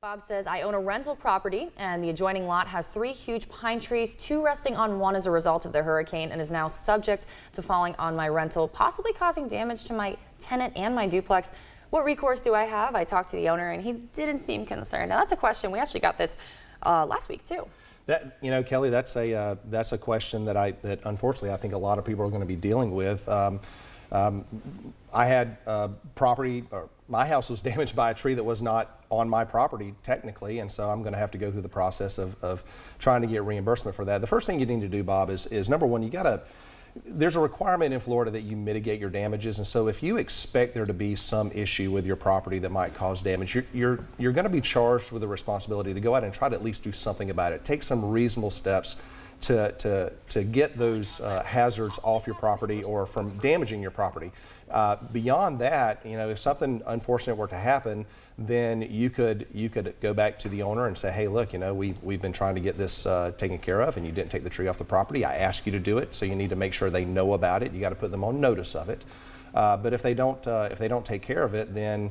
Bob says, I own a rental property and the adjoining lot has 3 huge pine trees, 2 resting on one as a result of the hurricane, and is now subject to falling on my rental, possibly causing damage to my tenant and my duplex. What recourse do I have? I talked to the owner and he didn't seem concerned. Now that's a question. We actually got this last week too. That, you know, Kelly, that's a question that unfortunately I think a lot of people are going to be dealing with. I had property, or my house was damaged by a tree that was not on my property technically, and so I'm going to have to go through the process of trying to get reimbursement for that. The first thing you need to do, Bob, is number one, there's a requirement in Florida that you mitigate your damages, and so if you expect there to be some issue with your property that might cause damage, you're going to be charged with the responsibility to go out and try to at least do something about it. Take some reasonable steps to get those hazards off your property or from damaging your property. Beyond that, you know, if something unfortunate were to happen, then you could go back to the owner and say, hey, look, you know, we've been trying to get this taken care of, and you didn't take the tree off the property. I asked you to do it, so you need to make sure they know about it. You got to put them on notice of it. But if they don't take care of it, then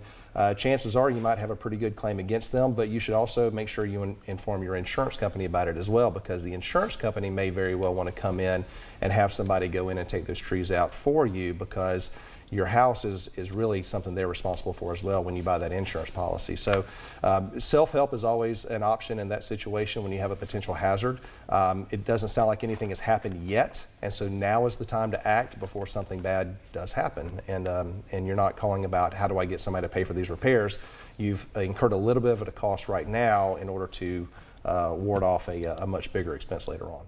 chances are you might have a pretty good claim against them. But you should also make sure you inform your insurance company about it as well, because the insurance company may very well want to come in and have somebody go in and take those trees out for you, because your house is really something they're responsible for as well when you buy that insurance policy. So self-help is always an option in that situation when you have a potential hazard. It doesn't sound like anything has happened yet, and so now is the time to act before something bad does happen. And you're not calling about how do I get somebody to pay for these repairs. You've incurred a little bit of a cost right now in order to ward off a much bigger expense later on.